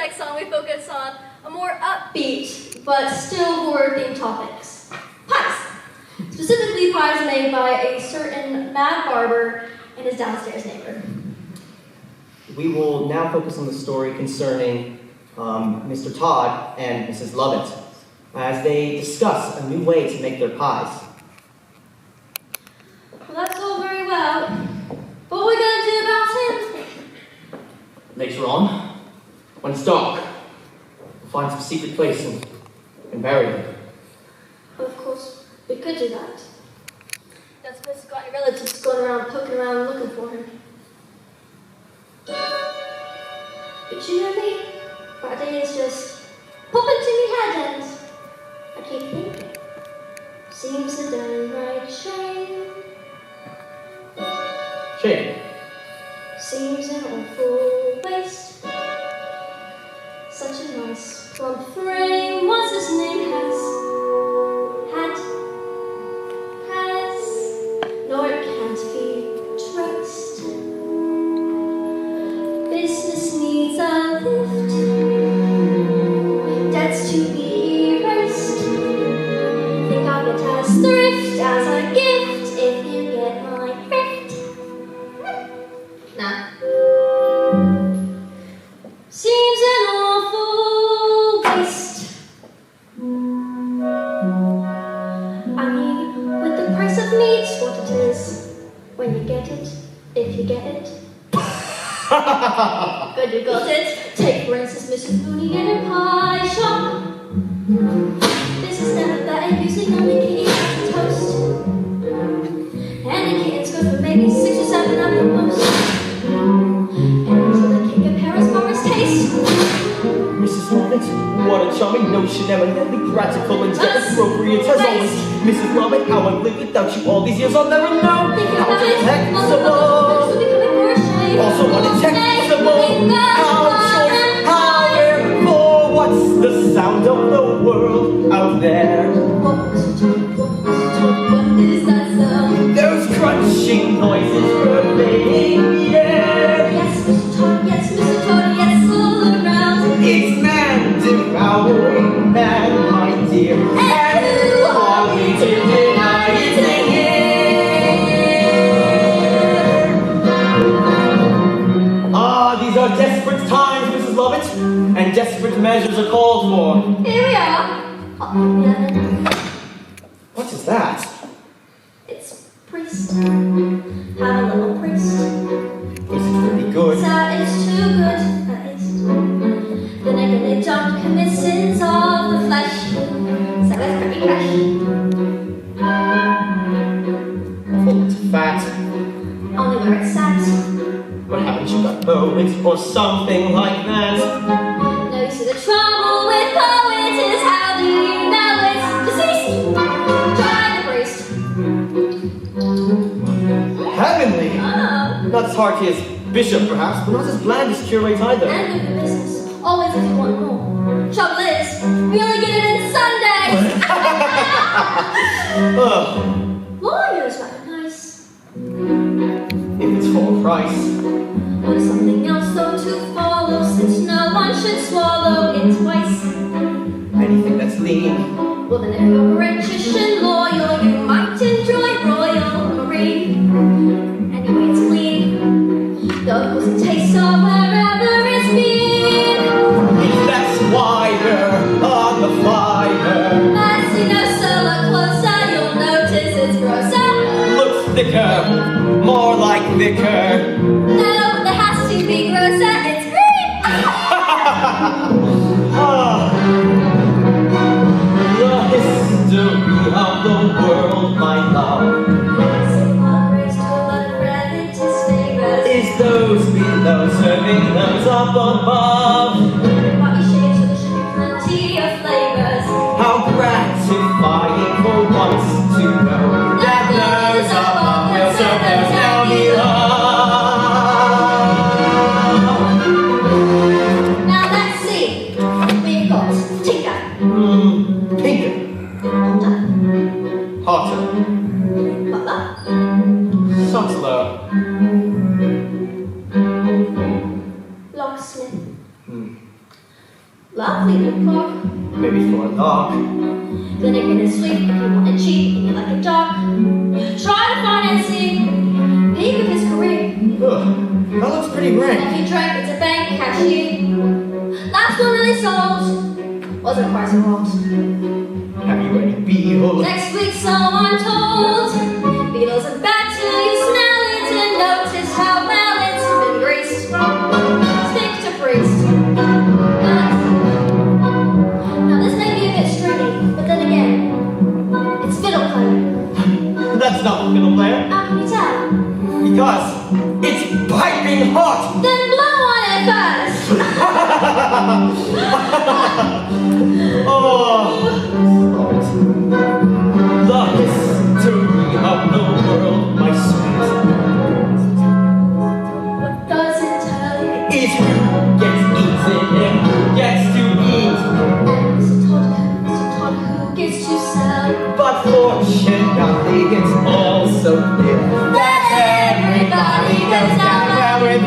next song we focus on a more upbeat, but still horror-themed topics. Pies. Specifically, pies made by a certain mad barber and his downstairs neighbor. We will now focus on the story concerning Mr. Todd and Mrs. Lovett as they discuss a new way to make their pies. Well, that's all very well. What are we going to do about him? Later on, when it's dark, we'll find some secret place and bury him. Of course, we could do that. Don't suppose you've got any relatives going around, poking around, looking for him. But you know me, ideas just pop into my head and I keep thinking. Seems a downright shame. Shame. Seems an awful waste. Such a nice plump frame. What's his name nor it can't be traced. Business needs a lift. Debts to be erased. Think of it as thrift, as a gift, if you get my drift. Nah. Seems an awful waste. I mean, with the price of meat's what it is. When you get it, if you get it. Good, you got it. Take, for instance, Mrs. Mooney in a pie shop. This is never better using only kitty as a toast. And the kittens go for maybe 6 or 7 at the most. And until they can compare as far as taste. Mrs. Lovett, what a charming notion, eminently practical and yet appropriate as always. Mrs. Lovett, how I've lived without you all these years, I'll never know how detectable. Also undetectable, how choice, how wherefore, what's the sound of the world out there? What is that sound? Those crunching noises pervading the air. Yes, Mr. Todd, yes, all around. It's man devouring man, my dear. And who are we to deny it's in here? Ah, these are desperate times, Mrs. Lovett, and desperate measures are called for. Here we are. What is that? It's priest. Have a little priest. Is it really good? That is too good, at least. Then again, they don't commit sins of the flesh. So that's pretty fresh. Full to fat. Only where it's sat. What haven't you got poets or something like that? No, you see, the trouble with poets is how do you know it's deceased? Try the priest. Heavenly! Oh. Not as hearty as bishop, perhaps, but not as bland as curate either. And good for business. Always if you want more. Trouble is, we only get it in Sundays. Ugh, Lawyers recognize. if it's for a price. What is something else though to follow, since no one should swallow it twice? Anything that's lean. Well then if you're richish and loyal, you might enjoy Royal Marine. Anyway, it's clean. Though it tastes of wherever it's been. If that's wider on the fire. As you know, so look closer, you'll notice it's grosser. Looks thicker, more like thicker. No, there has to be grosser, it's green. Ah, the history of the world, my love, is those below serving those up above. Body shapes, so there should be plenty of flavors. How gratifying for once to know that those above will serve those down below. Now let's see. We've got Tinker, Pinker, Potter, Potter, Butler, Sutler, Locksmith, Lovely little clock. Maybe for a lark. Then again, it's sweet if you want it cheap and you like it dark. Try the financing. Peak of his career. Ugh, that looks pretty rank. If you drank, it's a bank cashier. Last one really sold. Wasn't quite so old. Have you any behold? Next week, so I'm told. Beatles are back till you smell it and notice how well it's been greased. Stick to priest. Now this may be a bit stringy, but then again, it's fiddle player. That's not the fiddle player. How can you tell? Because it's piping hot. Then blow on it first. Oh, the history of the world, my sweet, What does it tell you? is who gets eaten and who gets to eat. And Mr. Todd, who gets to sell? But fortunately, it's also clear that everybody goes down well with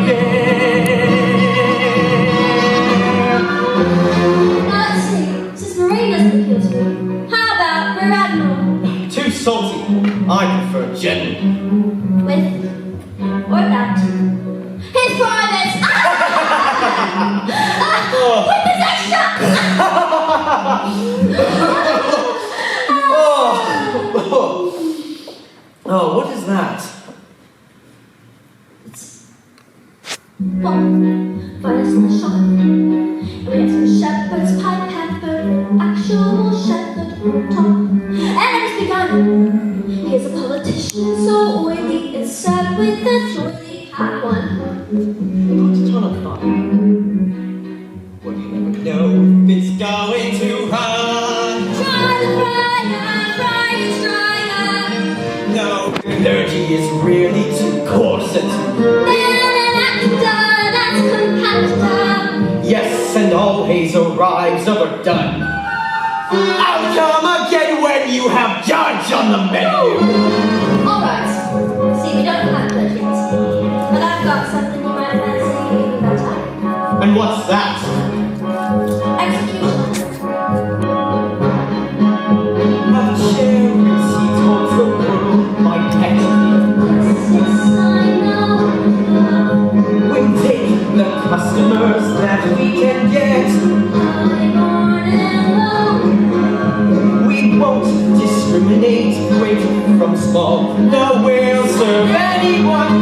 Let's see, since Marine doesn't appeal to me, how about Rear Admiral? Too salty. I prefer gin. With or without his privates. With his extra. Oh, what is that? Well, find us in the shop. And we have some shepherd's pie pepper, actual shepherd top. And it's begun. Here's a politician so oily, inside with a doily hat one. Put it on a fire. Well, you never know if it's going to run. Try the fryer is dryer. No, energy is really too coarse and too. Then an actor that's compactor. Yes, and always arrives overdone. I'll come again when you have judge on the menu. Alright, see, we don't have that yet. But I've got something you might fancy in that time. And what's that? Execution. Have charity towards the world, my pet. Yes, I know. We take the customers that we can get. High, born and low. We won't discriminate great from small. No, we'll serve anyone.